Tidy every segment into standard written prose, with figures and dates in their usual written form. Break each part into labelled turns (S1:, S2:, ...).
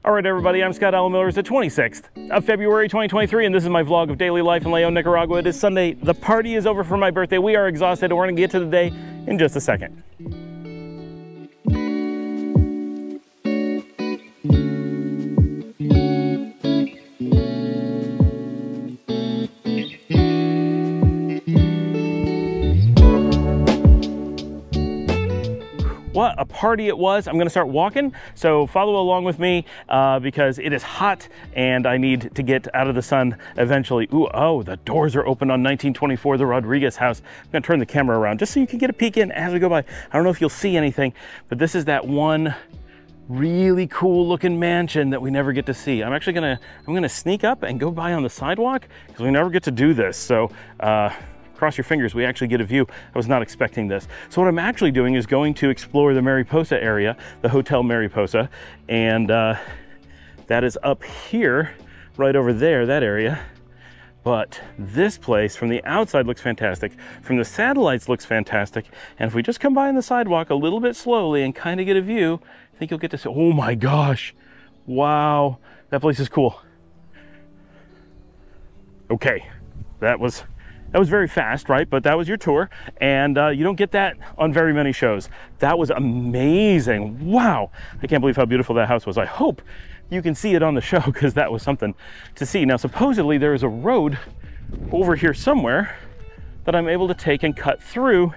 S1: All right, everybody, I'm Scott Allen Miller. It's the 26th of February, 2023, and this is my vlog of daily life in Leon, Nicaragua. It is Sunday. The party is over for my birthday. We are exhausted, and we're going to get to the day in just a second. What a party it was. I'm gonna start walking, so follow along with me because it is hot and I need to get out of the sun eventually. Ooh, oh, the doors are open on 1924, the Rodriguez house. I'm gonna turn the camera around just so you can get a peek in as we go by. I don't know if you'll see anything, but this is that one really cool looking mansion that we never get to see. I'm gonna sneak up and go by on the sidewalk because we never get to do this. So, cross your fingers, we actually get a view. I was not expecting this. So what I'm actually doing is going to explore the Mariposa area, the Hotel Mariposa, and that is up here, right over there, that area. But this place from the outside looks fantastic. From the satellites looks fantastic. And if we just come by on the sidewalk a little bit slowly and kind of get a view, I think you'll get to see, oh my gosh, wow, that place is cool. Okay, that was very fast, right? But that was your tour, and you don't get that on very many shows. That was amazing. Wow, I can't believe how beautiful that house was. I hope you can see it on the show because that was something to see. Now, supposedly there is a road over here somewhere that I'm able to take and cut through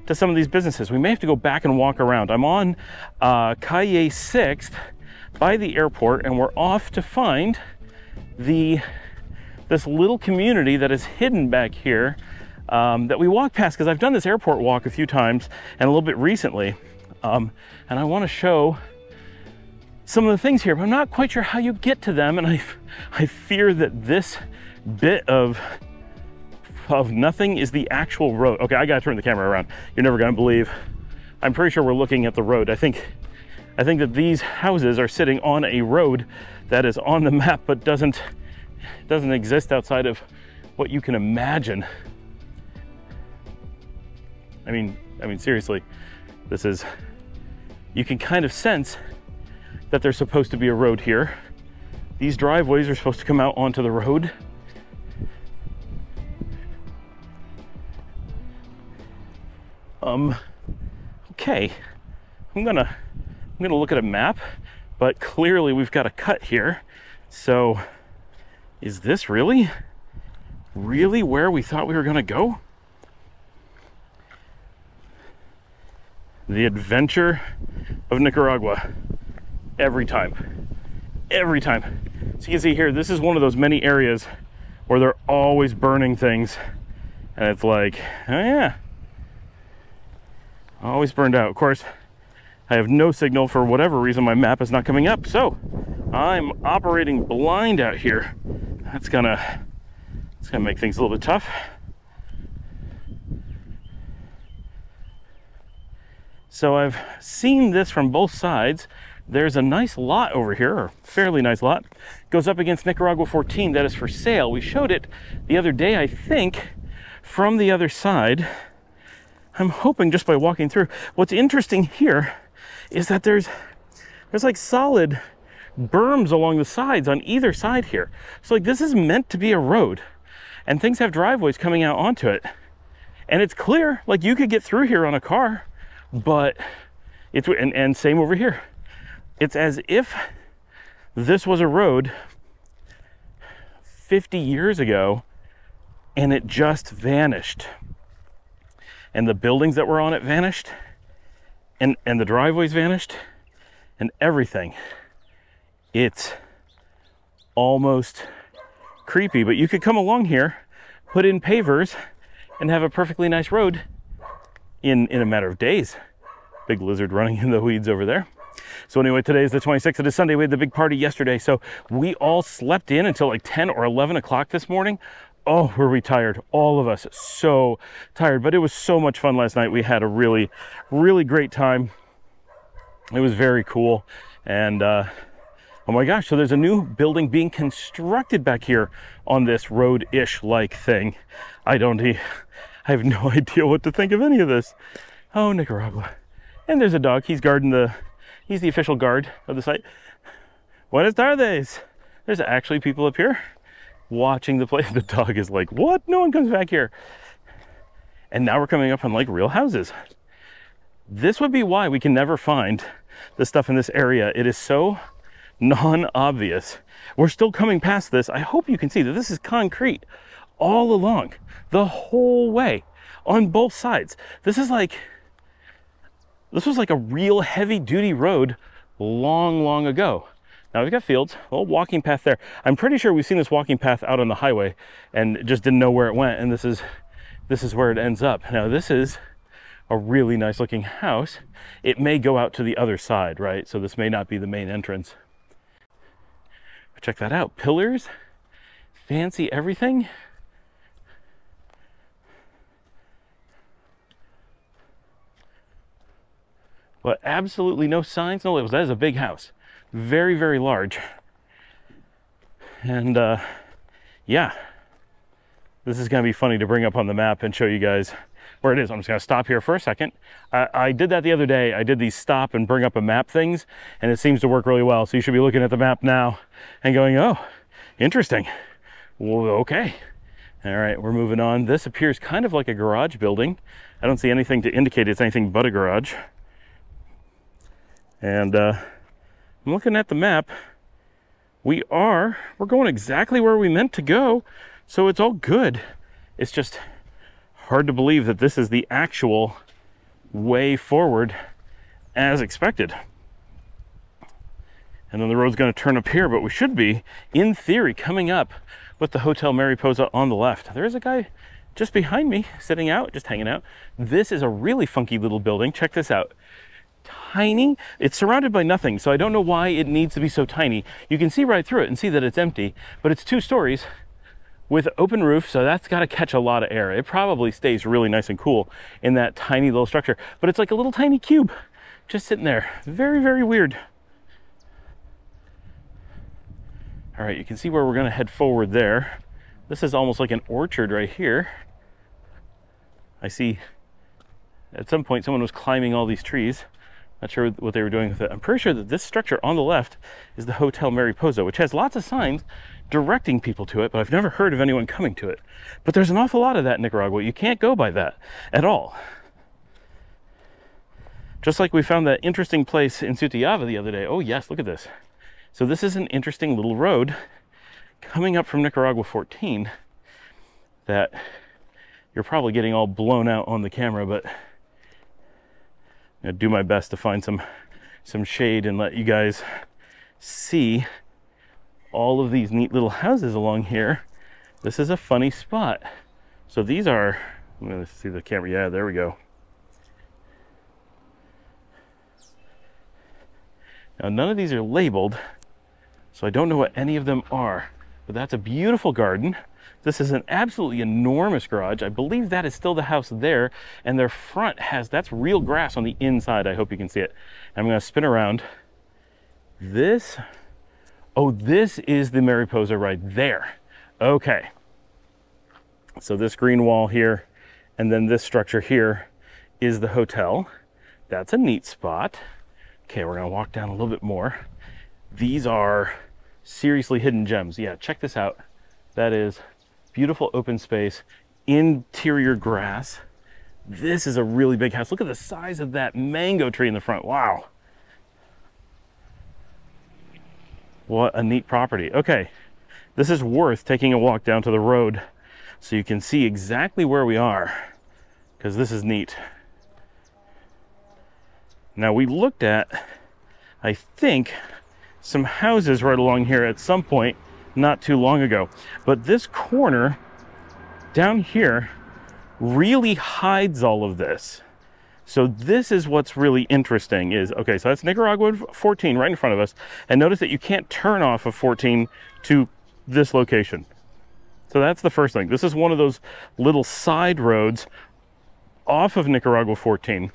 S1: to some of these businesses. We may have to go back and walk around. I'm on Calle 6th by the airport, and we're off to find this little community that is hidden back here that we walk past, because I've done this airport walk a few times and a little bit recently, and I want to show some of the things here, but I'm not quite sure how you get to them, and I fear that this bit of nothing is the actual road. Okay, I gotta turn the camera around. You're never gonna believe. I'm pretty sure we're looking at the road. I think that these houses are sitting on a road that is on the map but doesn't exist outside of what you can imagine. I mean seriously, you can kind of sense that there's supposed to be a road here. These driveways are supposed to come out onto the road. Okay, I'm gonna look at a map, but clearly we've got a cut here. So is this really where we thought we were gonna go? The adventure of Nicaragua. Every time. So you can see here, this is one of those many areas where they're always burning things. And it's like, oh yeah, always burned out. Of course, I have no signal for whatever reason. My map is not coming up. So I'm operating blind out here. It's gonna make things a little bit tough. So I've seen this from both sides. There's a nice lot over here, or fairly nice lot. Goes up against Nicaragua 14, that is for sale. We showed it the other day, I think, from the other side. I'm hoping just by walking through. What's interesting here is that there's like solid berms along the sides on either side here. So like this is meant to be a road, and things have driveways coming out onto it, and it's clear, like you could get through here on a car, but it's, and same over here. It's as if this was a road 50 years ago and it just vanished, and the buildings that were on it vanished, and the driveways vanished, and everything. It's almost creepy, but you could come along here, put in pavers, and have a perfectly nice road in a matter of days. Big lizard running in the weeds over there. So anyway, today is the 26th. It is Sunday. We had the big party yesterday, so we all slept in until like 10 or 11 o'clock this morning. Oh, were we tired? All of us so tired, but it was so much fun last night. We had a really, really great time. It was very cool. And oh my gosh, so there's a new building being constructed back here on this road-ish like thing. I have no idea what to think of any of this. Oh, Nicaragua. And there's a dog. He's the official guard of the site. Buenas tardes. There's actually people up here watching the place. The dog is like, what? No one comes back here. And now we're coming up on like real houses. This would be why we can never find the stuff in this area. It is so non-obvious. We're still coming past this. I hope you can see that this is concrete all along, the whole way, on both sides. This was like a real heavy-duty road long ago. Now we've got fields, a little walking path there. I'm pretty sure we've seen this walking path out on the highway and just didn't know where it went, and this is where it ends up. Now this is a really nice looking house. It may go out to the other side, right? So this may not be the main entrance. But check that out. Pillars, fancy everything. But absolutely no signs, no labels. That is a big house. Very large. And yeah, this is gonna be funny to bring up on the map and show you guys where it is. I'm just gonna stop here for a second. I did that the other day. I did these stop and bring up a map things, and it seems to work really well. So you should be looking at the map now and going, oh, interesting. Well, okay. All right, we're moving on. This appears kind of like a garage building. I don't see anything to indicate it's anything but a garage. And I'm looking at the map. We're going exactly where we meant to go. So it's all good. It's just hard to believe that this is the actual way forward as expected. And then the road's going to turn up here, but we should be, in theory, coming up with the Hotel Mariposa on the left. There is a guy just behind me sitting out, just hanging out. This is a really funky little building. Check this out. Tiny. It's surrounded by nothing, so I don't know why it needs to be so tiny. You can see right through it and see that it's empty, but it's 2 stories with open roof, so that's got to catch a lot of air. It probably stays really nice and cool in that tiny little structure, but it's like a little tiny cube just sitting there. Very weird. All right, you can see where we're going to head forward there. This is almost like an orchard right here. I see at some point someone was climbing all these trees. Not sure what they were doing with it. I'm pretty sure that this structure on the left is the Hotel Mariposa, which has lots of signs directing people to it, but I've never heard of anyone coming to it. But there's an awful lot of that in Nicaragua. You can't go by that at all. Just like we found that interesting place in Sutiaba the other day. Oh yes, look at this. So this is an interesting little road coming up from Nicaragua 14 that you're probably getting all blown out on the camera, but I'm gonna do my best to find some shade and let you guys see all of these neat little houses along here. This is a funny spot. So these are, I'm gonna see the camera. Yeah, there we go. Now none of these are labeled, so I don't know what any of them are, but that's a beautiful garden. This is an absolutely enormous garage. I believe that is still the house there, and their front that's real grass on the inside. I hope you can see it. I'm gonna spin around. This is the Mariposa right there. Okay. So this green wall here, and then this structure here is the hotel. That's a neat spot. Okay, we're gonna walk down a little bit more. These are seriously hidden gems. Yeah, check this out. That is beautiful open space, interior grass. This is a really big house. Look at the size of that mango tree in the front. Wow. What a neat property. Okay, this is worth taking a walk down to the road so you can see exactly where we are, because this is neat. Now we looked at, I think, some houses right along here at some point not too long ago, but this corner down here really hides all of this. So this is what's really interesting is, okay, so that's Nicaragua 14 right in front of us, and notice that you can't turn off of 14 to this location. So that's the first thing. This is one of those little side roads off of Nicaragua 14,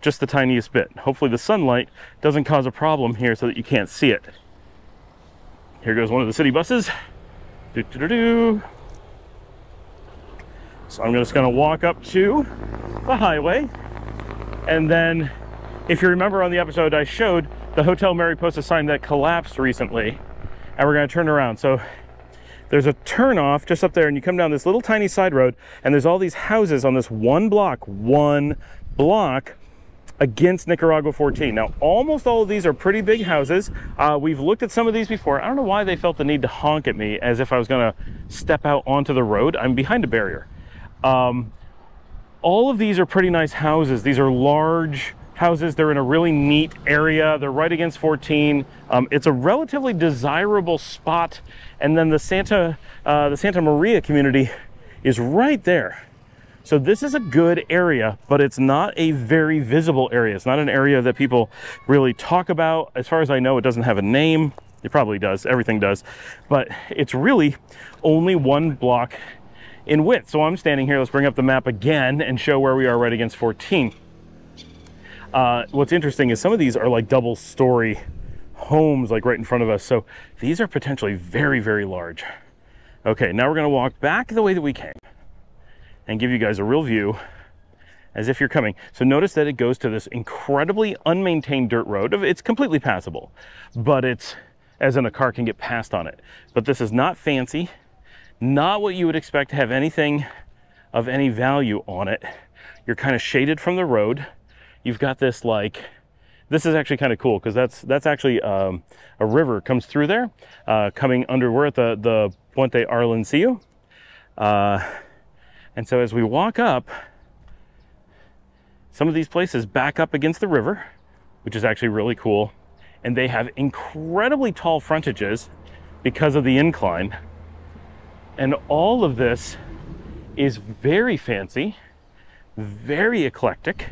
S1: just the tiniest bit. Hopefully the sunlight doesn't cause a problem here so that you can't see it. Here goes one of the city buses. So I'm just gonna walk up to the highway, and then if you remember on the episode I showed the Hotel Mariposa sign that collapsed recently, and we're gonna turn around. So there's a turnoff just up there, and you come down this little tiny side road, and there's all these houses on this one block against Nicaragua 14. Now, almost all of these are pretty big houses. We've looked at some of these before. I don't know why they felt the need to honk at me as if I was gonna step out onto the road. I'm behind a barrier. All of these are pretty nice houses. These are large houses. They're in a really neat area. They're right against 14. It's a relatively desirable spot. And then the Santa Maria community is right there. So this is a good area, but it's not a very visible area. It's not an area that people really talk about. As far as I know, it doesn't have a name. It probably does, everything does. But it's really only one block in width. So I'm standing here, let's bring up the map again and show where we are right against 14. What's interesting is some of these are like double-story homes like right in front of us. So these are potentially very, very large. Okay, now we're gonna walk back the way that we came and give you guys a real view as if you're coming. So notice that it goes to this incredibly unmaintained dirt road. It's completely passable, but it's, as in a car can get past on it. But this is not fancy, not what you would expect to have anything of any value on it. You're kind of shaded from the road. You've got this like, this is actually kind of cool because that's actually a river comes through there, coming under, we're at the Puente Arlencillo. And so as we walk up, some of these places back up against the river, which is actually really cool. And they have incredibly tall frontages because of the incline. And all of this is very fancy, very eclectic,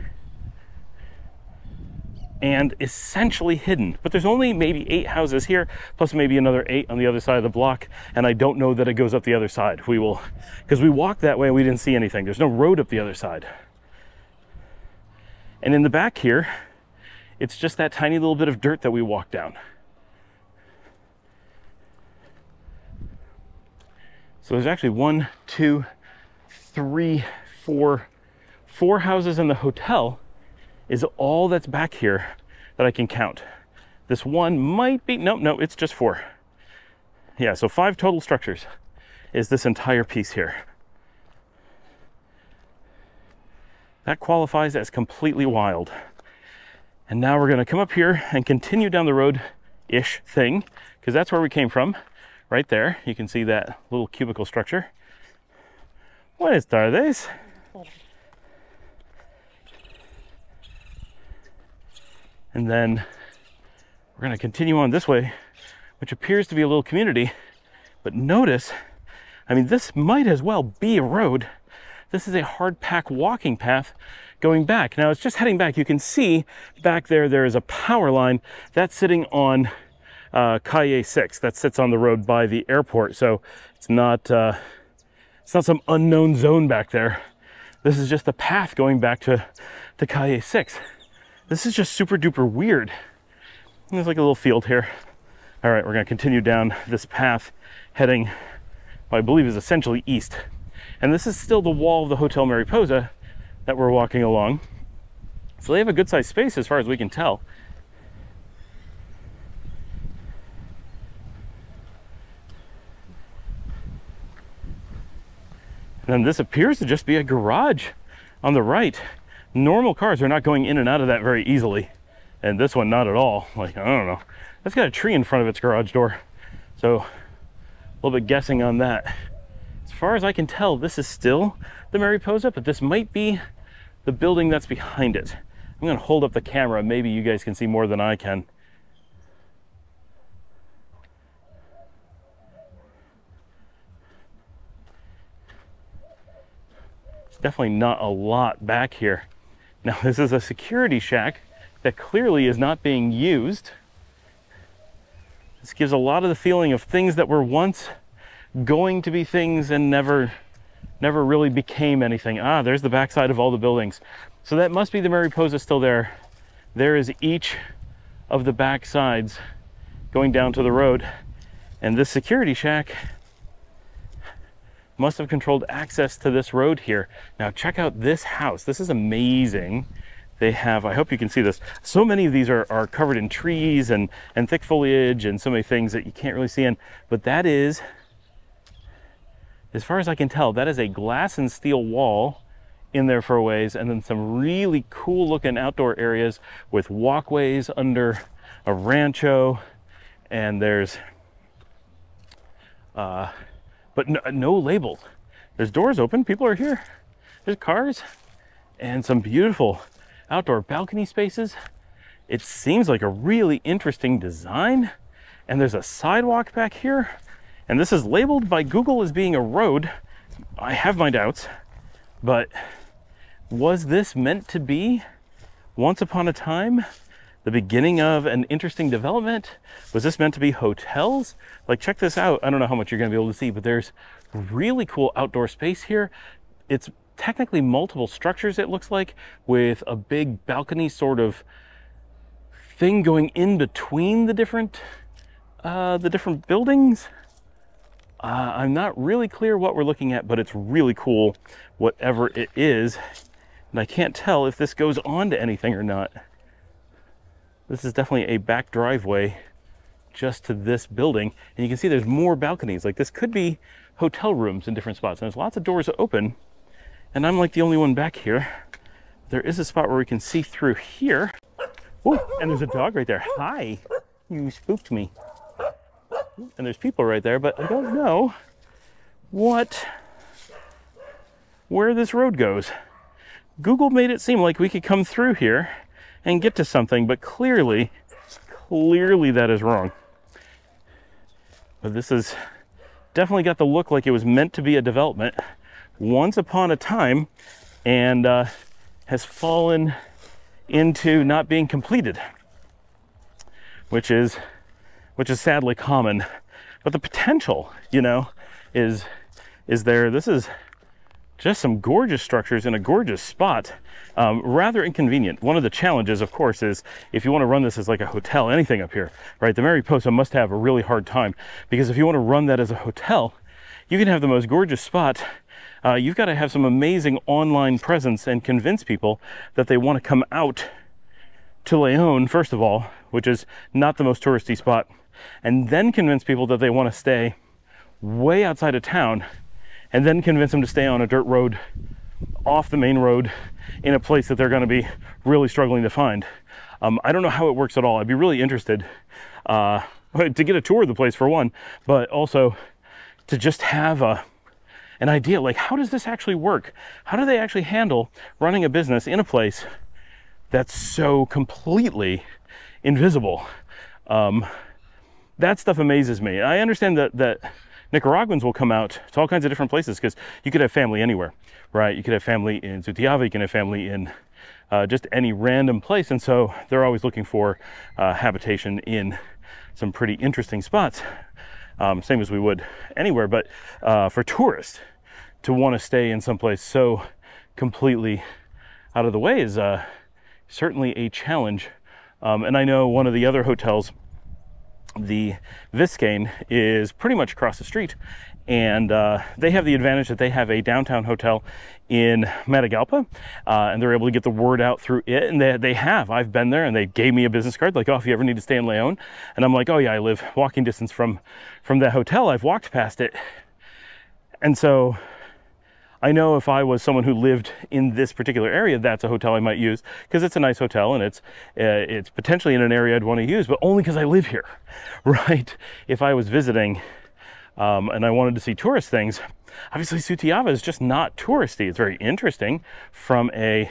S1: and essentially hidden. But there's only maybe 8 houses here, plus maybe another 8 on the other side of the block. And I don't know that it goes up the other side. We will, because we walked that way and we didn't see anything. There's no road up the other side. And in the back here, it's just that tiny little bit of dirt that we walked down. So there's actually 1, 2, 3, 4 houses in the hotel is all that's back here that I can count. This one might be, no, it's just 4. Yeah, so 5 total structures is this entire piece here. That qualifies as completely wild. And now we're gonna come up here and continue down the road-ish thing, because that's where we came from. Right there, you can see that little cubicle structure. Buenas tardes. And then we're gonna continue on this way, which appears to be a little community. But notice, I mean, this might as well be a road. This is a hard pack walking path going back. Now it's just heading back. You can see back there, there is a power line that's sitting on Calle 6. That sits on the road by the airport. So it's not some unknown zone back there. This is just the path going back to Calle 6. This is just super duper weird. And there's like a little field here. All right, we're gonna continue down this path heading, what I believe is essentially east. And this is still the wall of the Hotel Mariposa that we're walking along. So they have a good sized space as far as we can tell. And then this appears to just be a garage on the right. Normal cars are not going in and out of that very easily. And this one, not at all. Like, I don't know. That's got a tree in front of its garage door. So a little bit guessing on that. As far as I can tell, this is still the Mariposa, but this might be the building that's behind it. I'm gonna hold up the camera. Maybe you guys can see more than I can. It's definitely not a lot back here. Now, this is a security shack that clearly is not being used. This gives a lot of the feeling of things that were once going to be things and never really became anything. Ah, there's the backside of all the buildings. So that must be the Mariposa still there. There is each of the back sides going down to the road. And this security shack must have controlled access to this road here. Now check out this house. This is amazing They have, I hope you can see this, so many of these are covered in trees and thick foliage and so many things that you can't really see in. But that is, as far as I can tell, that is a glass and steel wall in there for a ways, and then some really cool looking outdoor areas with walkways under a rancho, and there's but no label. There's doors open, people are here, there's cars, and some beautiful outdoor balcony spaces. It seems like a really interesting design, and there's a sidewalk back here, and this is labeled by Google as being a road. I have my doubts, but was this meant to be, once upon a time, the beginning of an interesting development? Was this meant to be hotels? Like, check this out. I don't know how much you're gonna be able to see, but there's really cool outdoor space here. It's technically multiple structures, it looks like, with a big balcony sort of thing going in between the different buildings. I'm not really clear what we're looking at, but it's really cool, whatever it is. And I can't tell if this goes on to anything or not. This is definitely a back driveway just to this building. And you can see there's more balconies. Like, this could be hotel rooms in different spots. And there's lots of doors open. And I'm like the only one back here. There is a spot where we can see through here. Oh, and there's a dog right there. Hi, you spooked me. And there's people right there, but I don't know where this road goes. Google made it seem like we could come through here and get to something, but clearly that is wrong. But this has definitely got the look like it was meant to be a development once upon a time, and has fallen into not being completed, which is sadly common. But the potential, you know, is there. This is just some gorgeous structures in a gorgeous spot. Rather inconvenient. One of the challenges, of course, is if you want to run this as like a hotel, anything up here, right? The Mariposa must have a really hard time, because if you want to run that as a hotel, you can have the most gorgeous spot. You've got to have some amazing online presence and convince people that they want to come out to León, first of all, which is not the most touristy spot, and then convince people that they want to stay way outside of town, and then convince them to stay on a dirt road off the main road in a place that they're going to be really struggling to find. I don't know how it works at all. I'd be really interested to get a tour of the place, for one, but also to just have an idea, like, how does this actually work? How do they actually handle running a business in a place that's so completely invisible? That stuff amazes me. I understand that Nicaraguans will come out to all kinds of different places, because you could have family anywhere, right? You could have family in Sutiaba, you can have family in just any random place, and so they're always looking for habitation in some pretty interesting spots, same as we would anywhere. But for tourists to want to stay in some place so completely out of the way is certainly a challenge. And I know one of the other hotels, the Viscane, is pretty much across the street, and they have the advantage that they have a downtown hotel in Matagalpa, and they're able to get the word out through it. And I've been there, and they gave me a business card, like, oh, if you ever need to stay in León. And I'm like, oh yeah, I live walking distance from that hotel. I've walked past it. And so I know if I was someone who lived in this particular area, that's a hotel I might use, because it's a nice hotel, and it's potentially in an area I'd want to use, but only because I live here, right? If I was visiting and I wanted to see tourist things, obviously Sutiaba is just not touristy. It's very interesting from okay,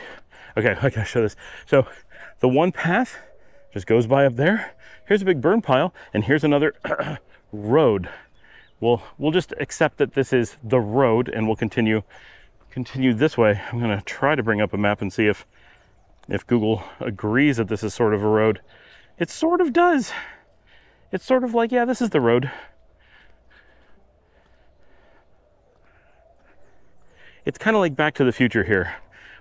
S1: I gotta show this. So the one path just goes by up there. Here's a big burn pile, and here's another road. We'll just accept that this is the road, and we'll continue this way. I'm gonna try to bring up a map and see if Google agrees that this is sort of a road. It sort of does. It's sort of like, yeah, this is the road. It's kind of like Back to the Future here,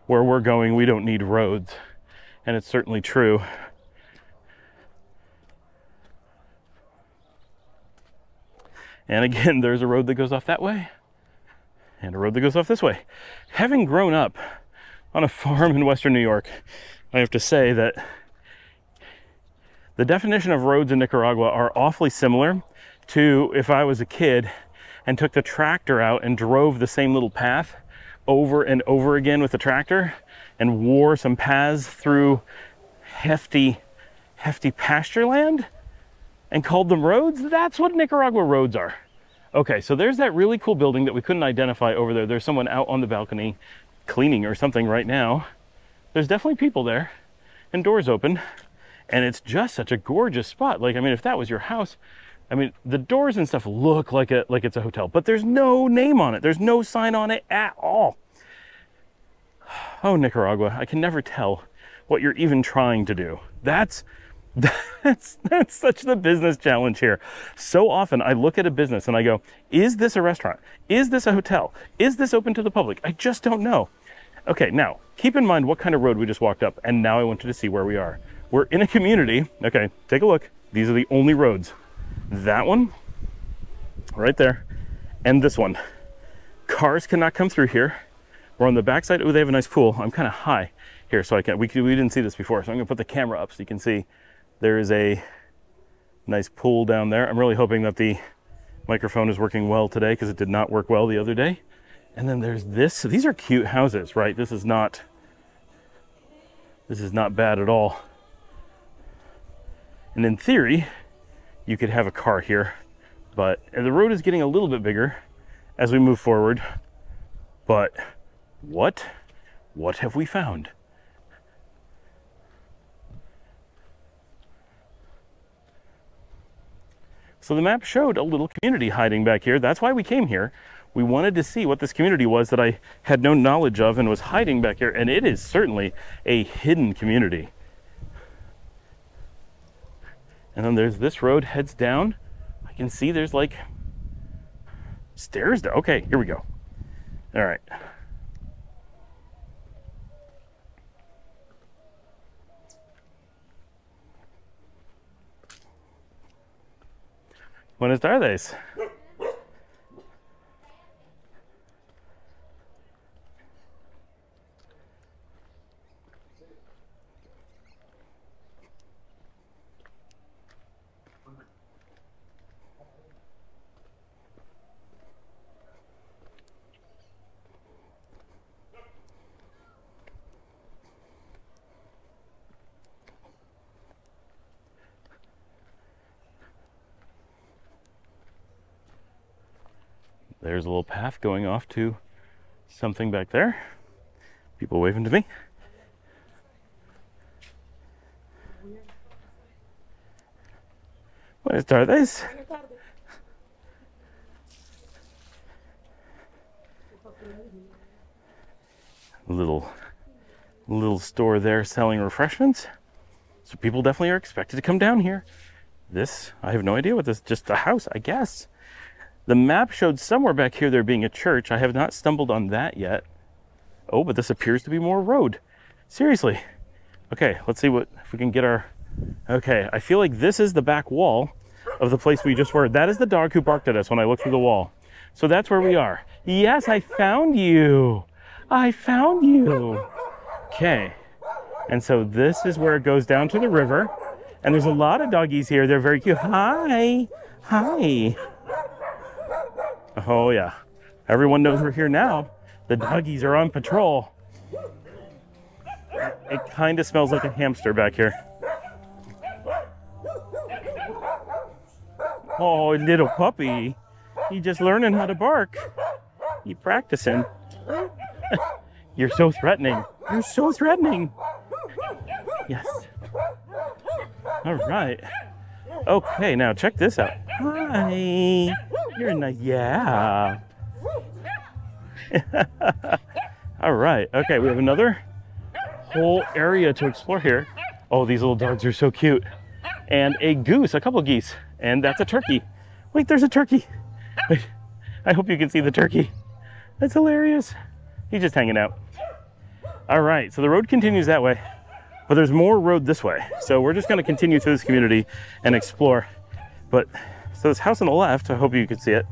S1: where we're going, we don't need roads, and it's certainly true. And again, there's a road that goes off that way, and a road that goes off this way. Having grown up on a farm in Western New York, I have to say that the definition of roads in Nicaragua are awfully similar to if I was a kid and took the tractor out and drove the same little path over and over again with the tractor and wore some paths through hefty pasture land and called them roads. That's what Nicaragua roads are. Okay, so there's that really cool building that we couldn't identify over there. There's someone out on the balcony cleaning or something right now. There's definitely people there and doors open, and it's just such a gorgeous spot. Like, I mean, if that was your house, I mean, the doors and stuff look like it's a hotel, but there's no name on it. There's no sign on it at all. Oh, Nicaragua, I can never tell what you're even trying to do. That's such the business challenge here. So often I look at a business and I go, is this a restaurant? Is this a hotel? Is this open to the public? I just don't know. Okay, now keep in mind what kind of road we just walked up, and now I want you to see where we are. We're in a community. Okay, take a look. These are the only roads. That one right there and this one. Cars cannot come through here. We're on the backside. Oh, they have a nice pool. I'm kind of high here, so we didn't see this before, so I'm gonna put the camera up so you can see there is a nice pool down there. I'm really hoping that the microphone is working well today because it did not work well the other day. And then there's this. These are cute houses, right? This is not bad at all. And in theory, you could have a car here, but the road is getting a little bit bigger as we move forward. But what have we found? So the map showed a little community hiding back here. That's why we came here. We wanted to see what this community was that I had no knowledge of and was hiding back here. And it is certainly a hidden community. And then there's this road heads down. I can see there's like stairs. Okay, here we go. All right. Buenas tardes. There's a little path going off to something back there. People waving to me. Buenas tardes. Little store there selling refreshments. So people definitely are expected to come down here. This, I have no idea what this, just a house, I guess. The map showed somewhere back here there being a church. I have not stumbled on that yet. Oh, but this appears to be more road. Seriously. Okay, let's see if we can get our... Okay, I feel like this is the back wall of the place we just were. That is the dog who barked at us when I looked through the wall. So that's where we are. Yes, I found you. I found you. Okay. And so this is where it goes down to the river. And there's a lot of doggies here. They're very cute. Hi. Hi. Oh, yeah. Everyone knows we're here now. The doggies are on patrol. It kind of smells like a hamster back here. Oh, little puppy. He's just learning how to bark. He's practicing. You're so threatening. You're so threatening. Yes. All right. Okay, now check this out. Hi. You're nice. Yeah. All right. Okay, we have another whole area to explore here. Oh, these little dogs are so cute. And a goose, a couple geese. And that's a turkey. Wait, there's a turkey. Wait, I hope you can see the turkey. That's hilarious. He's just hanging out. All right, so the road continues that way, but there's more road this way. So we're just gonna continue through this community and explore. But, so this house on the left, I hope you can see it.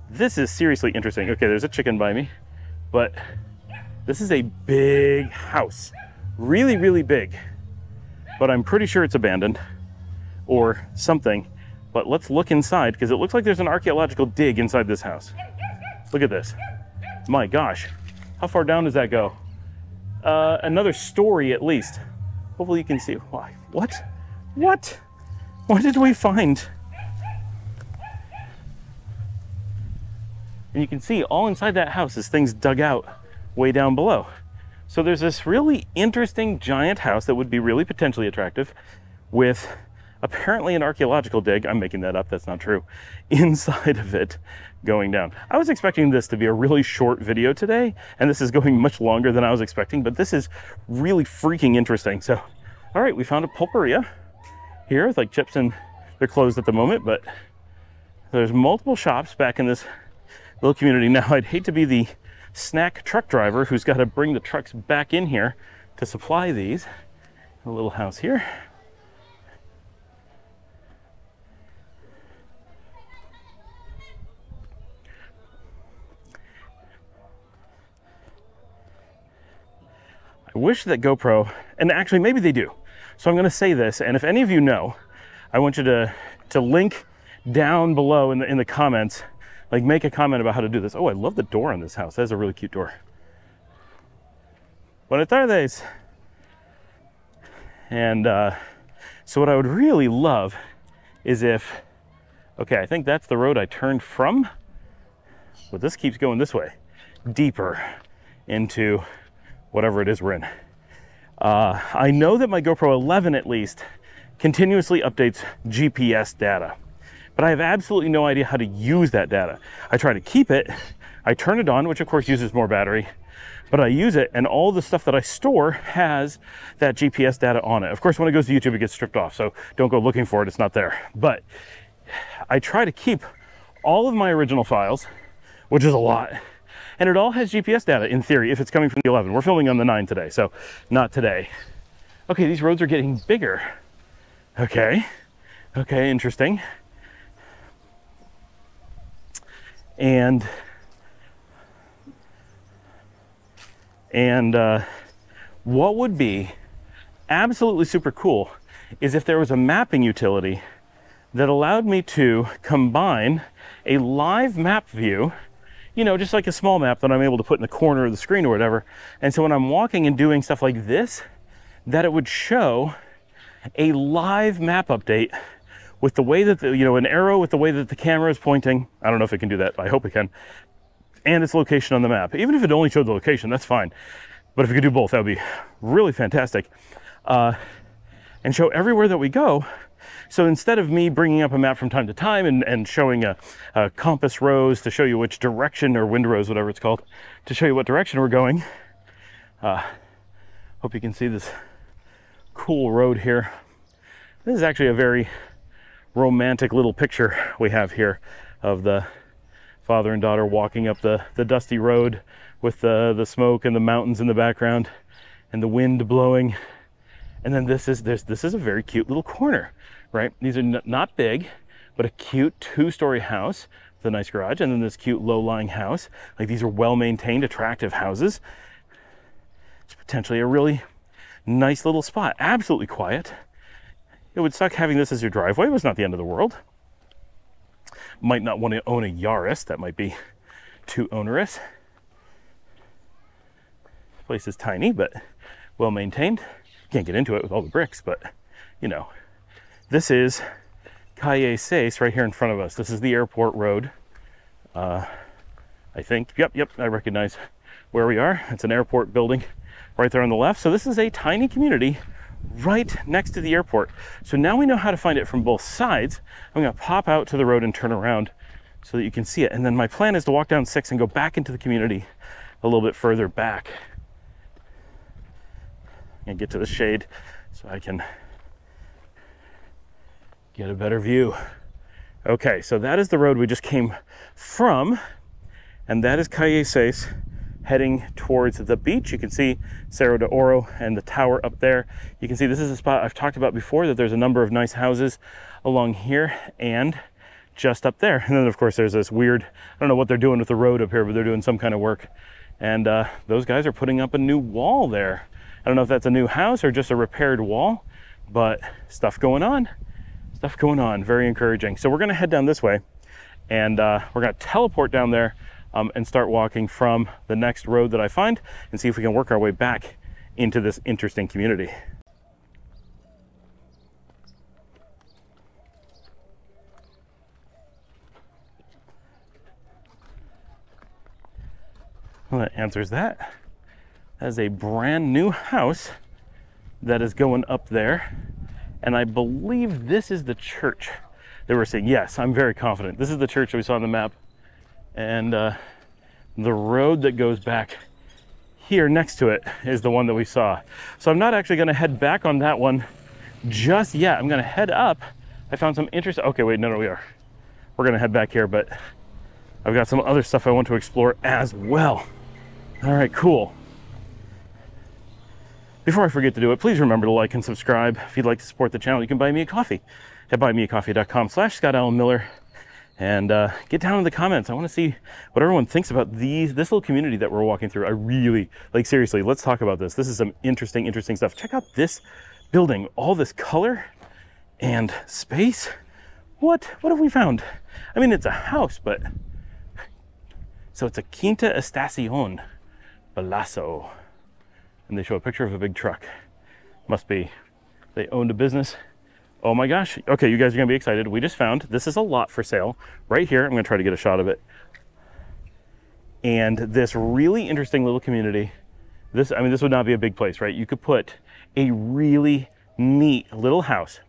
S1: This is seriously interesting. Okay, there's a chicken by me, but this is a big house really, really big, but I'm pretty sure it's abandoned or something. But let's look inside, because it looks like there's an archaeological dig inside this house. Look at this. My gosh, how far down does that go? Another story at least. Hopefully you can see. Why? What? What? What did we find? And you can see all inside that house is things dug out way down below. So there's this really interesting giant house that would be really potentially attractive with apparently an archaeological dig, I'm making that up, that's not true, inside of it going down. I was expecting this to be a really short video today, and this is going much longer than I was expecting, but this is really freaking interesting. So, all right, we found a pulperia here with like chips, and they're closed at the moment, but there's multiple shops back in this little community. Now, I'd hate to be the snack truck driver who's got to bring the trucks back in here to supply these. A little house here. I wish that GoPro, and actually maybe they do. So I'm going to say this, and if any of you know, I want you to link down below in the comments, like make a comment about how to do this. Oh, I love the door on this house. That's a really cute door. Buenas tardes. And so what I would really love is if, okay, I think that's the road I turned from, but this keeps going this way, deeper into whatever it is we're in. I know that my GoPro 11 at least continuously updates GPS data, but I have absolutely no idea how to use that data. I try to keep it, I turn it on, which of course uses more battery, but I use it, and all the stuff that I store has that GPS data on it. Of course, when it goes to YouTube, it gets stripped off, so don't go looking for it, it's not there. But I try to keep all of my original files, which is a lot, and it all has GPS data in theory if it's coming from the 11. We're filming on the 9 today, so not today. Okay, these roads are getting bigger. Okay, interesting. And what would be absolutely super cool is if there was a mapping utility that allowed me to combine a live map view, you know, just like a small map that I'm able to put in the corner of the screen or whatever. And so when I'm walking and doing stuff like this, that it would show a live map update with the way that, an arrow with the way that the camera is pointing. I don't know if it can do that. I hope it can. And its location on the map. Even if it only showed the location, that's fine. But if you could do both, that would be really fantastic. And show everywhere that we go. So instead of me bringing up a map from time to time and showing a compass rose to show you which direction, or wind rose, whatever it's called, to show you what direction we're going. Hope you can see this cool road here. This is actually a very romantic little picture we have here of the father and daughter walking up the dusty road with the smoke and the mountains in the background and the wind blowing. And then this is a very cute little corner, right? These are not big, but a cute 2-story house with a nice garage, and then this cute low-lying house. Like, these are well-maintained, attractive houses. It's potentially a really nice little spot. Absolutely quiet. It would suck having this as your driveway, but it's not the end of the world. Might not want to own a Yaris. That might be too onerous. This place is tiny, but well-maintained. Can't get into it with all the bricks, but this is Calle 6 right here in front of us. This is the airport road. I think, yep, I recognize where we are. It's an airport building right there on the left. So this is a tiny community right next to the airport. So now we know how to find it from both sides. I'm gonna pop out to the road and turn around so that you can see it. And then my plan is to walk down 6 and go back into the community a little bit further back and get to the shade so I can get a better view. Okay, so that is the road we just came from, and that is Calle 6 heading towards the beach. You can see Cerro de Oro and the tower up there. You can see this is a spot I've talked about before, that there's a number of nice houses along here and just up there. And then of course there's this weird, I don't know what they're doing with the road up here, but they're doing some kind of work. And those guys are putting up a new wall there. I don't know if that's a new house or just a repaired wall, but stuff going on. Stuff going on. Very encouraging. So we're going to head down this way, and we're going to teleport down there and start walking from the next road that I find and see if we can work our way back into this interesting community. Well, that answers that. That is a brand new house that is going up there. And I believe this is the church that we're seeing. Yes, I'm very confident. This is the church that we saw on the map. And the road that goes back here next to it is the one that we saw. So I'm not actually gonna head back on that one just yet. I'm gonna head up. I found some interesting, okay, wait, no, we are. We're gonna head back here, but I've got some other stuff I want to explore as well. All right, cool. Before I forget to do it, please remember to like and subscribe. If you'd like to support the channel, you can buy me a coffee at buymeacoffee.com/ScottAllenMiller. And get down in the comments. I want to see what everyone thinks about this little community that we're walking through. I really, like, seriously, let's talk about this. This is some interesting stuff. Check out this building, all this color and space. What have we found? I mean, it's a house, but so it's a Quinta Estacion Palazzo. And they show a picture of a big truck. Must be they owned a business. Oh my gosh. Okay, you guys are gonna be excited. We just found, this is a lot for sale right here. I'm gonna try to get a shot of it. And this really interesting little community, this would not be a big place, right? You could put a really neat little house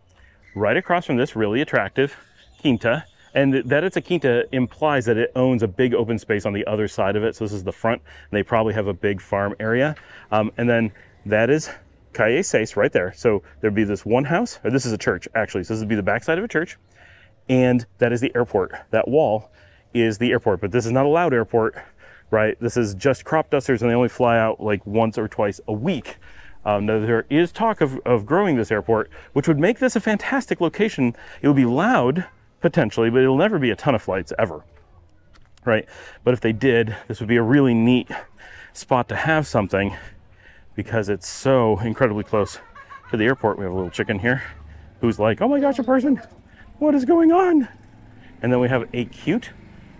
S1: right across from this really attractive quinta. And that it's a quinta implies that it owns a big open space on the other side of it. So this is the front, and they probably have a big farm area. And then that is Calle 6 right there. So there'd be this one house, or this is a church actually. So this would be the backside of a church, and that is the airport. That wall is the airport, but this is not a loud airport, right? This is just crop dusters, and they only fly out like once or twice a week. Now there is talk of growing this airport, which would make this a fantastic location. It would be loud potentially, but it'll never be a ton of flights ever, right? But if they did, this would be a really neat spot to have something, because it's so incredibly close to the airport. We have a little chicken here who's like, oh my gosh, a person, what is going on? And then we have a cute,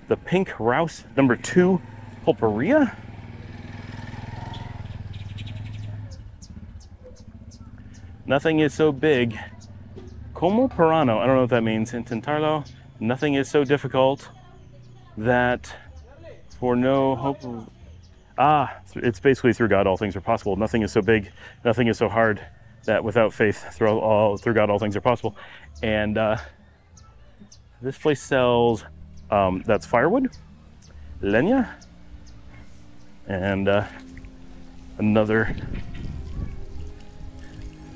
S1: the Pink Rouse #2 Pulperia. Nothing is so big. Como Pirano, I don't know what that means. Intentarlo, nothing is so difficult that for no hope of, it's basically through God all things are possible. Nothing is so big, nothing is so hard that without faith through God all things are possible. And this place sells, that's firewood, leña, and another.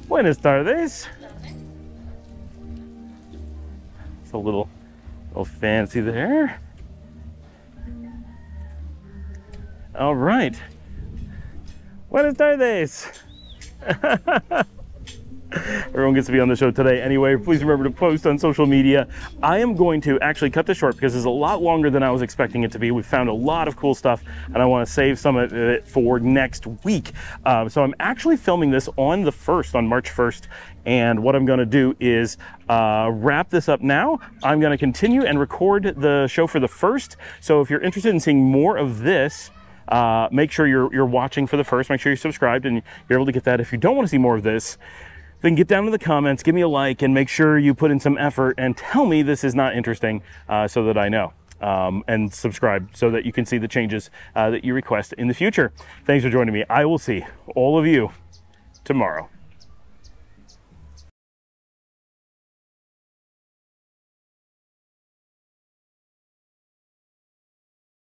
S1: Buenas tardes. It's a little fancy there. All right. Buenas tardes. Everyone gets to be on the show today. Anyway, please remember to post on social media. I am going to actually cut this short because it's a lot longer than I was expecting it to be. We found a lot of cool stuff, and I want to save some of it for next week. So I'm actually filming this on the 1st, on March 1st. And what I'm going to do is wrap this up now. I'm going to continue and record the show for the 1st. So if you're interested in seeing more of this, make sure you're watching for the 1st. Make sure you're subscribed and you're able to get that. If you don't want to see more of this, then get down in the comments, give me a like, and make sure you put in some effort and tell me this is not interesting, so that I know. And subscribe so that you can see the changes that you request in the future. Thanks for joining me. I will see all of you tomorrow.